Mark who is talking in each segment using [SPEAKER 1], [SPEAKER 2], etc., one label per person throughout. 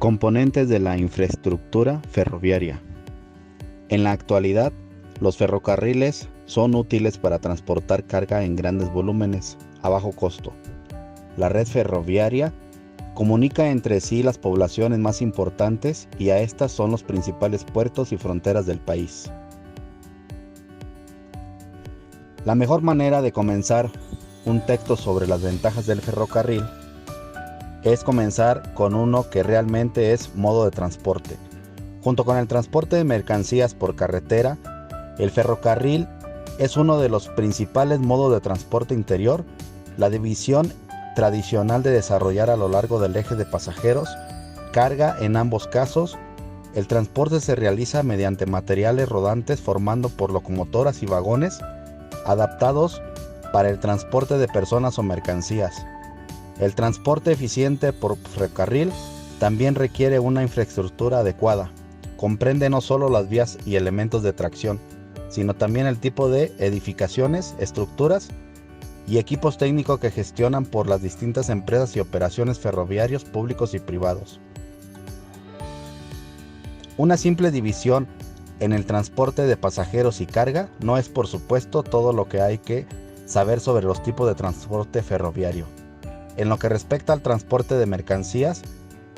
[SPEAKER 1] Componentes de la infraestructura ferroviaria. En la actualidad, los ferrocarriles son útiles para transportar carga en grandes volúmenes a bajo costo. La red ferroviaria comunica entre sí las poblaciones más importantes y a estas son los principales puertos y fronteras del país. La mejor manera de comenzar un texto sobre las ventajas del ferrocarril es comenzar con uno que realmente es modo de transporte. Junto con el transporte de mercancías por carretera, el ferrocarril es uno de los principales modos de transporte interior. La división tradicional de desarrollar a lo largo del eje de pasajeros, carga en ambos casos. El transporte se realiza mediante materiales rodantes formando por locomotoras y vagones adaptados para el transporte de personas o mercancías. El transporte eficiente por ferrocarril también requiere una infraestructura adecuada. Comprende no solo las vías y elementos de tracción, sino también el tipo de edificaciones, estructuras y equipos técnicos que gestionan por las distintas empresas y operaciones ferroviarios públicos y privados. Una simple división en el transporte de pasajeros y carga no es, por supuesto, todo lo que hay que saber sobre los tipos de transporte ferroviario. En lo que respecta al transporte de mercancías,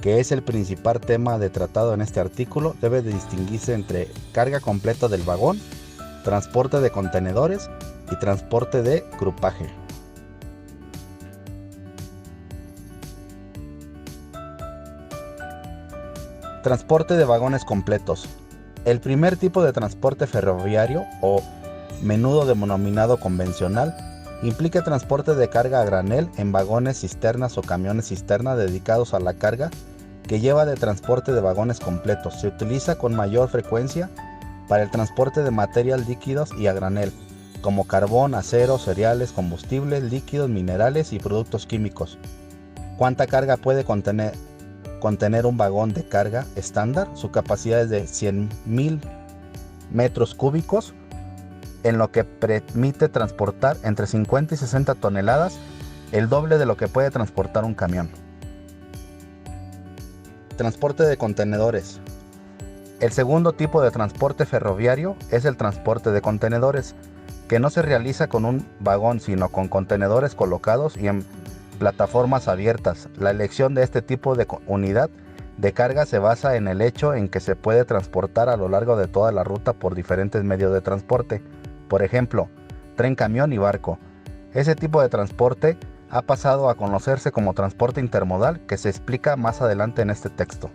[SPEAKER 1] que es el principal tema de tratado en este artículo, debe de distinguirse entre carga completa del vagón, transporte de contenedores y transporte de grupaje. Transporte de vagones completos. El primer tipo de transporte ferroviario, o menudo denominado convencional, implica transporte de carga a granel en vagones cisternas o camiones cisterna dedicados a la carga que lleva de transporte de vagones completos. Se utiliza con mayor frecuencia para el transporte de materiales líquidos y a granel, como carbón, acero, cereales, combustibles, líquidos, minerales y productos químicos. ¿Cuánta carga puede contener un vagón de carga estándar? Su capacidad es de 100.000 metros cúbicos, en lo que permite transportar entre 50 y 60 toneladas, el doble de lo que puede transportar un camión. Transporte de contenedores. El segundo tipo de transporte ferroviario es el transporte de contenedores, que no se realiza con un vagón, sino con contenedores colocados y en plataformas abiertas. La elección de este tipo de unidad de carga se basa en el hecho en que se puede transportar a lo largo de toda la ruta por diferentes medios de transporte. Por ejemplo, tren, camión y barco. Ese tipo de transporte ha pasado a conocerse como transporte intermodal, que se explica más adelante en este texto.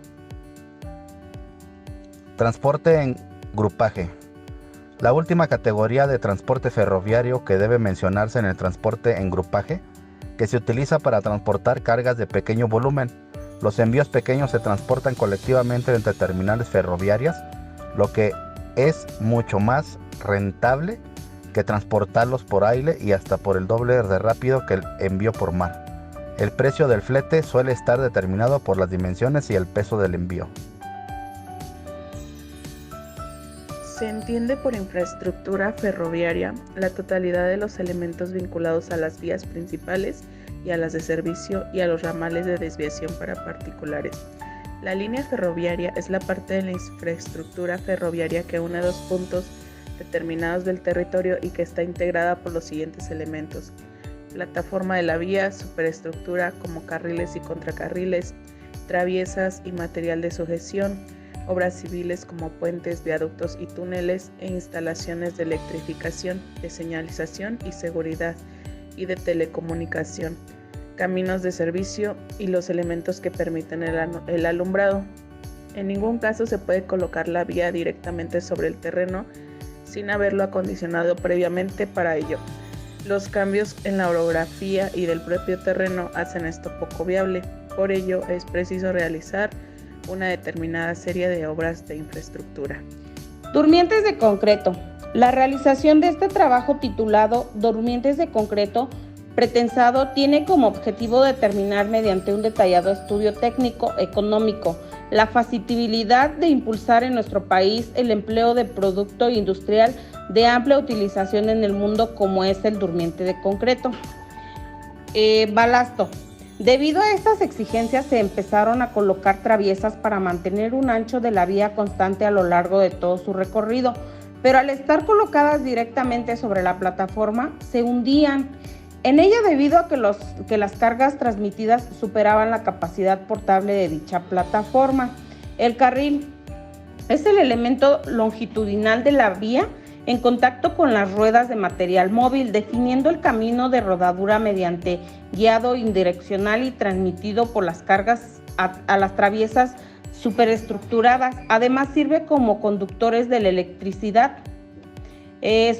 [SPEAKER 1] Transporte en grupaje. La última categoría de transporte ferroviario que debe mencionarse en el transporte en grupaje, que se utiliza para transportar cargas de pequeño volumen. Los envíos pequeños se transportan colectivamente entre terminales ferroviarias, lo que es mucho más rentable que transportarlos por aire y hasta por el doble de rápido que el envío por mar. El precio del flete suele estar determinado por las dimensiones y el peso del envío.
[SPEAKER 2] Se entiende por infraestructura ferroviaria la totalidad de los elementos vinculados a las vías principales y a las de servicio y a los ramales de desviación para particulares. La línea ferroviaria es la parte de la infraestructura ferroviaria que une dos puntos determinados del territorio y que está integrada por los siguientes elementos: plataforma de la vía, superestructura como carriles y contracarriles, traviesas y material de sujeción, obras civiles como puentes, viaductos y túneles, e instalaciones de electrificación, de señalización y seguridad y de telecomunicación, caminos de servicio y los elementos que permiten el alumbrado. En ningún caso se puede colocar la vía directamente sobre el terreno sin haberlo acondicionado previamente para ello. Los cambios en la orografía y del propio terreno hacen esto poco viable. Por ello es preciso realizar una determinada serie de obras de infraestructura.
[SPEAKER 3] Durmientes de concreto. La realización de este trabajo titulado Durmientes de concreto pretensado tiene como objetivo determinar mediante un detallado estudio técnico económico la factibilidad de impulsar en nuestro país el empleo de producto industrial de amplia utilización en el mundo como es el durmiente de concreto. Balasto. Debido a estas exigencias se empezaron a colocar traviesas para mantener un ancho de la vía constante a lo largo de todo su recorrido, pero al estar colocadas directamente sobre la plataforma se hundían en ella debido a que las cargas transmitidas superaban la capacidad portable de dicha plataforma. El carril es el elemento longitudinal de la vía en contacto con las ruedas de material móvil, definiendo el camino de rodadura mediante guiado indireccional y transmitido por las cargas a las traviesas superestructuradas. Además sirve como conductores de la electricidad.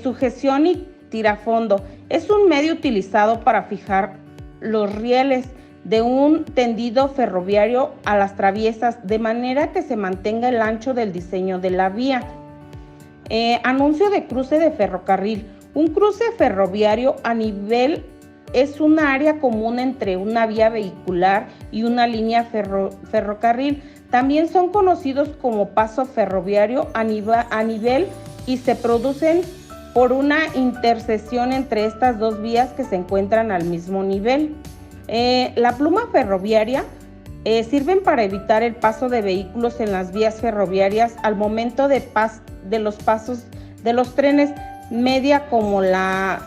[SPEAKER 3] Sujeción y tirafondo. Es un medio utilizado para fijar los rieles de un tendido ferroviario a las traviesas de manera que se mantenga el ancho del diseño de la vía. Anuncio de cruce de ferrocarril. Un cruce ferroviario a nivel es un área común entre una vía vehicular y una línea ferrocarril. También son conocidos como paso ferroviario a nivel y se producen por una intersección entre estas dos vías que se encuentran al mismo nivel. La pluma ferroviaria sirven para evitar el paso de vehículos en las vías ferroviarias al momento de los pasos de los trenes media, como la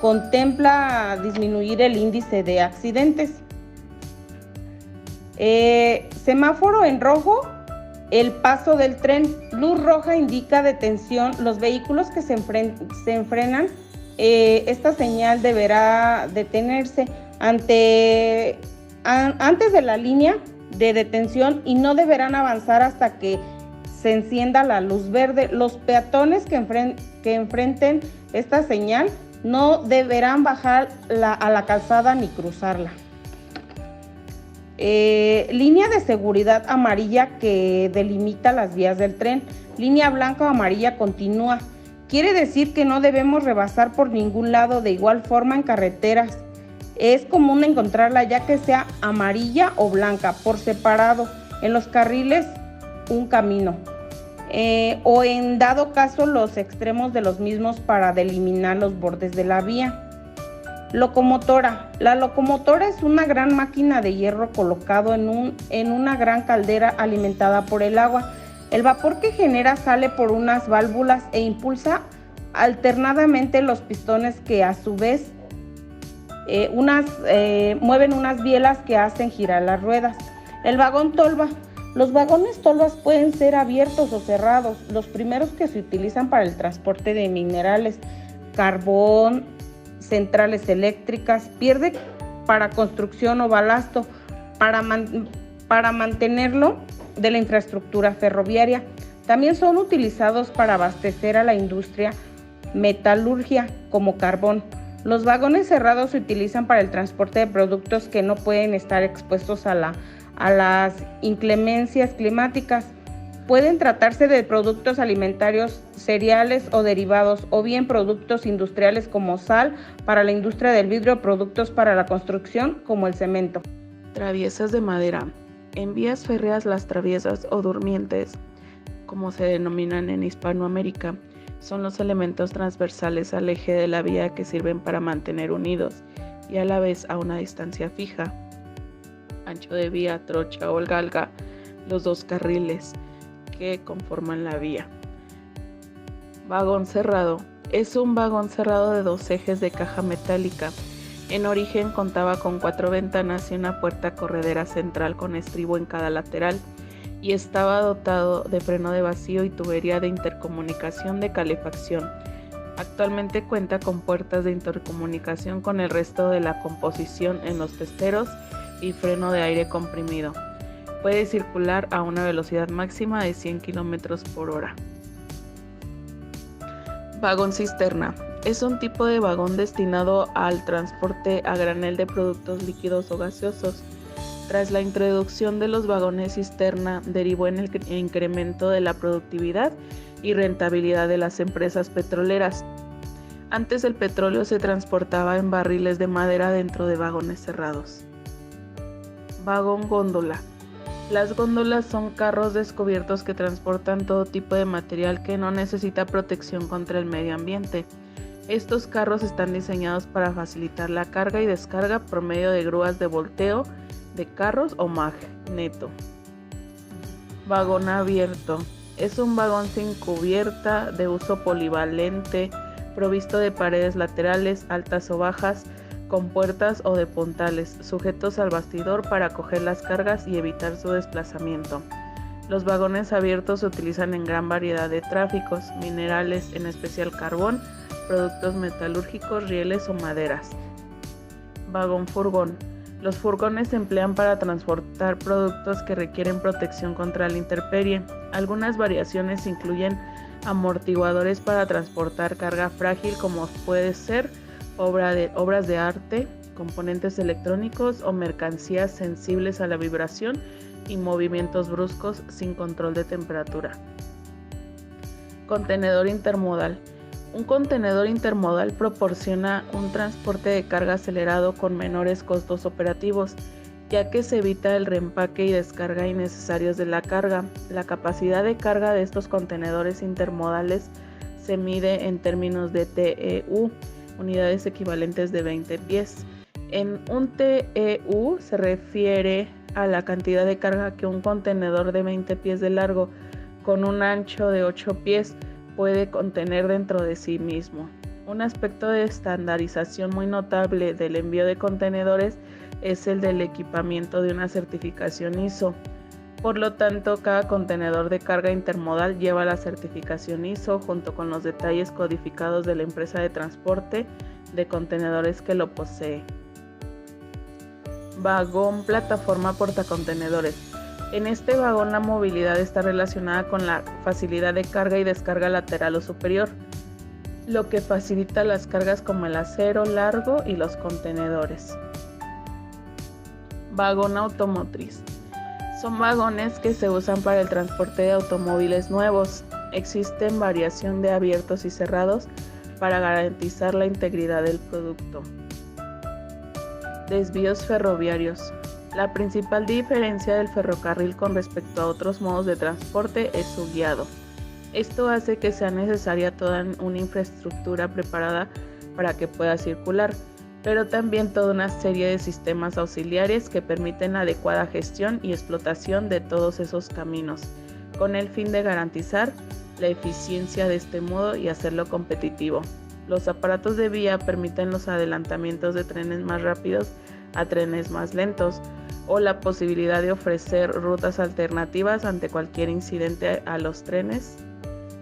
[SPEAKER 3] contempla disminuir el índice de accidentes. Semáforo en rojo, el paso del tren. Luz roja indica detención. Los vehículos que se enfrenan, esta señal deberá detenerse antes de la línea de detención y no deberán avanzar hasta que se encienda la luz verde. Los peatones que enfrenten esta señal no deberán bajar a la calzada ni cruzarla. Línea de seguridad amarilla que delimita las vías del tren. Línea blanca o amarilla continua. Quiere decir que no debemos rebasar por ningún lado. De igual forma en carreteras es común encontrarla, ya que sea amarilla o blanca por separado. En los carriles un camino. O en dado caso los extremos de los mismos para delimitar los bordes de la vía. Locomotora. La locomotora es una gran máquina de hierro colocado en una gran caldera alimentada por el agua. El vapor que genera sale por unas válvulas e impulsa alternadamente los pistones que a su vez mueven unas bielas que hacen girar las ruedas. El vagón tolva. Los vagones tolvas pueden ser abiertos o cerrados. Los primeros que se utilizan para el transporte de minerales, carbón, centrales eléctricas, pierde para construcción o balasto para mantenerlo de la infraestructura ferroviaria. También son utilizados para abastecer a la industria metalurgia como carbón. Los vagones cerrados se utilizan para el transporte de productos que no pueden estar expuestos a las inclemencias climáticas. Pueden tratarse de productos alimentarios, cereales o derivados, o bien productos industriales como sal para la industria del vidrio, productos para la construcción como el cemento.
[SPEAKER 2] Traviesas de madera. En vías férreas, las traviesas o durmientes, como se denominan en Hispanoamérica, son los elementos transversales al eje de la vía que sirven para mantener unidos y a la vez a una distancia fija, ancho de vía, trocha o galga, los dos carriles que conforman la vía. Vagón cerrado. Es un vagón cerrado de dos ejes de caja metálica. En origen contaba con 4 ventanas y una puerta corredera central con estribo en cada lateral y estaba dotado de freno de vacío y tubería de intercomunicación de calefacción. Actualmente cuenta con puertas de intercomunicación con el resto de la composición en los testeros y freno de aire comprimido. Puede circular a una velocidad máxima de 100 km por hora. Vagón cisterna. Es un tipo de vagón destinado al transporte a granel de productos líquidos o gaseosos. Tras la introducción de los vagones cisterna, derivó en el incremento de la productividad y rentabilidad de las empresas petroleras. Antes el petróleo se transportaba en barriles de madera dentro de vagones cerrados. Vagón góndola. Las góndolas son carros descubiertos que transportan todo tipo de material que no necesita protección contra el medio ambiente. Estos carros están diseñados para facilitar la carga y descarga por medio de grúas de volteo de carros o magneto. Vagón abierto. Es un vagón sin cubierta de uso polivalente, provisto de paredes laterales, altas o bajas, con puertas o de puntales, sujetos al bastidor para acoger las cargas y evitar su desplazamiento. Los vagones abiertos se utilizan en gran variedad de tráficos, minerales, en especial carbón, productos metalúrgicos, rieles o maderas. Vagón furgón. Los furgones se emplean para transportar productos que requieren protección contra la intemperie. Algunas variaciones incluyen amortiguadores para transportar carga frágil, como puede ser obras de arte, componentes electrónicos o mercancías sensibles a la vibración y movimientos bruscos sin control de temperatura. Contenedor intermodal. Un contenedor intermodal proporciona un transporte de carga acelerado con menores costos operativos, ya que se evita el reempaque y descarga innecesarios de la carga. La capacidad de carga de estos contenedores intermodales se mide en términos de TEU, unidades equivalentes de 20 pies. En un TEU se refiere a la cantidad de carga que un contenedor de 20 pies de largo con un ancho de 8 pies puede contener dentro de sí mismo. Un aspecto de estandarización muy notable del envío de contenedores es el del equipamiento de una certificación ISO. Por lo tanto, cada contenedor de carga intermodal lleva la certificación ISO junto con los detalles codificados de la empresa de transporte de contenedores que lo posee. Vagón plataforma portacontenedores. En este vagón la movilidad está relacionada con la facilidad de carga y descarga lateral o superior, lo que facilita las cargas como el acero largo y los contenedores. Vagón automotriz. Son vagones que se usan para el transporte de automóviles nuevos. Existen variación de abiertos y cerrados para garantizar la integridad del producto. Desvíos ferroviarios. La principal diferencia del ferrocarril con respecto a otros modos de transporte es su guiado. Esto hace que sea necesaria toda una infraestructura preparada para que pueda circular, pero también toda una serie de sistemas auxiliares que permiten la adecuada gestión y explotación de todos esos caminos, con el fin de garantizar la eficiencia de este modo y hacerlo competitivo. Los aparatos de vía permiten los adelantamientos de trenes más rápidos a trenes más lentos, o la posibilidad de ofrecer rutas alternativas ante cualquier incidente a los trenes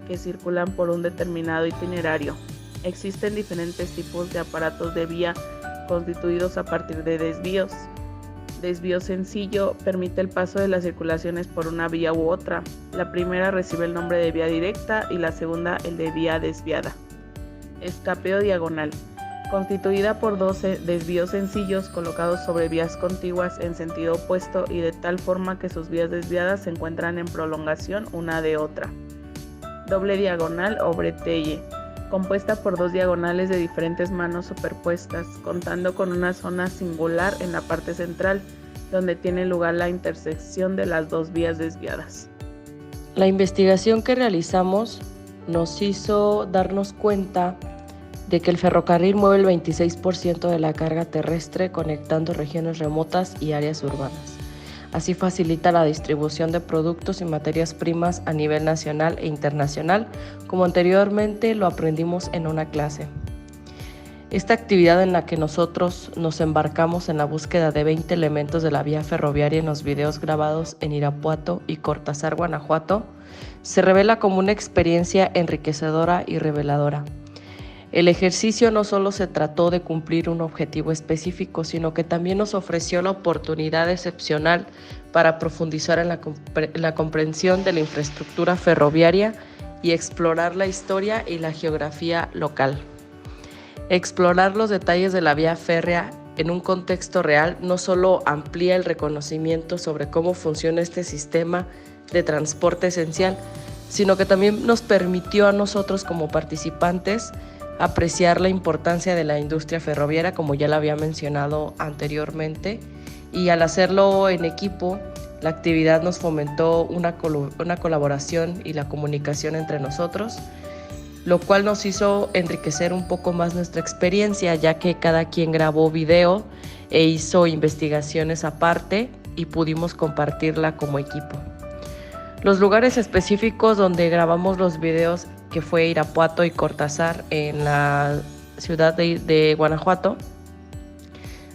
[SPEAKER 2] que circulan por un determinado itinerario. Existen diferentes tipos de aparatos de vía constituidos a partir de desvíos. Desvío sencillo permite el paso de las circulaciones por una vía u otra. La primera recibe el nombre de vía directa y la segunda el de vía desviada. Escape o diagonal. Constituida por 12 desvíos sencillos colocados sobre vías contiguas en sentido opuesto y de tal forma que sus vías desviadas se encuentran en prolongación una de otra. Doble diagonal o bretelle, compuesta por dos diagonales de diferentes manos superpuestas, contando con una zona singular en la parte central, donde tiene lugar la intersección de las dos vías desviadas.
[SPEAKER 4] La investigación que realizamos nos hizo darnos cuenta de que el ferrocarril mueve el 26% de la carga terrestre conectando regiones remotas y áreas urbanas. Así facilita la distribución de productos y materias primas a nivel nacional e internacional, como anteriormente lo aprendimos en una clase. Esta actividad en la que nosotros nos embarcamos en la búsqueda de 20 elementos de la vía ferroviaria en los videos grabados en Irapuato y Cortázar, Guanajuato, se revela como una experiencia enriquecedora y reveladora. El ejercicio no solo se trató de cumplir un objetivo específico, sino que también nos ofreció la oportunidad excepcional para profundizar en la comprensión de la infraestructura ferroviaria y explorar la historia y la geografía local. Explorar los detalles de la vía férrea en un contexto real no solo amplía el reconocimiento sobre cómo funciona este sistema de transporte esencial, sino que también nos permitió a nosotros como participantes apreciar la importancia de la industria ferroviaria, como ya la había mencionado anteriormente, y al hacerlo en equipo, la actividad nos fomentó una colaboración y la comunicación entre nosotros, lo cual nos hizo enriquecer un poco más nuestra experiencia, ya que cada quien grabó video e hizo investigaciones aparte y pudimos compartirla como equipo. Los lugares específicos donde grabamos los videos, que fue Irapuato y Cortázar en la ciudad de Guanajuato,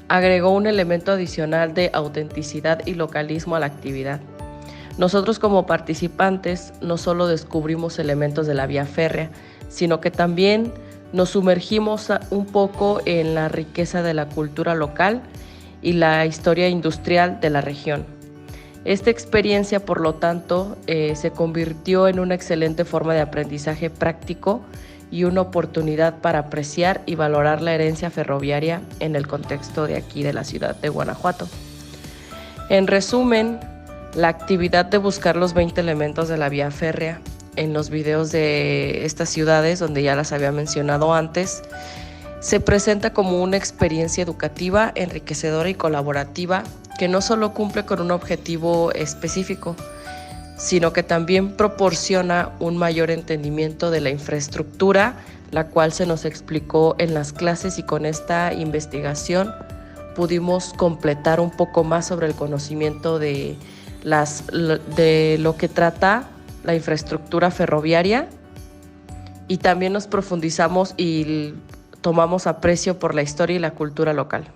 [SPEAKER 4] agregó un elemento adicional de autenticidad y localismo a la actividad. Nosotros como participantes no solo descubrimos elementos de la vía férrea, sino que también nos sumergimos un poco en la riqueza de la cultura local y la historia industrial de la región. Esta experiencia, por lo tanto, se convirtió en una excelente forma de aprendizaje práctico y una oportunidad para apreciar y valorar la herencia ferroviaria en el contexto de aquí de la ciudad de Guanajuato. En resumen, la actividad de buscar los 20 elementos de la vía férrea en los videos de estas ciudades, donde ya las había mencionado antes, se presenta como una experiencia educativa, enriquecedora y colaborativa que no solo cumple con un objetivo específico, sino que también proporciona un mayor entendimiento de la infraestructura, la cual se nos explicó en las clases, y con esta investigación pudimos completar un poco más sobre el conocimiento de lo que trata la infraestructura ferroviaria, y también nos profundizamos y tomamos aprecio por la historia y la cultura local.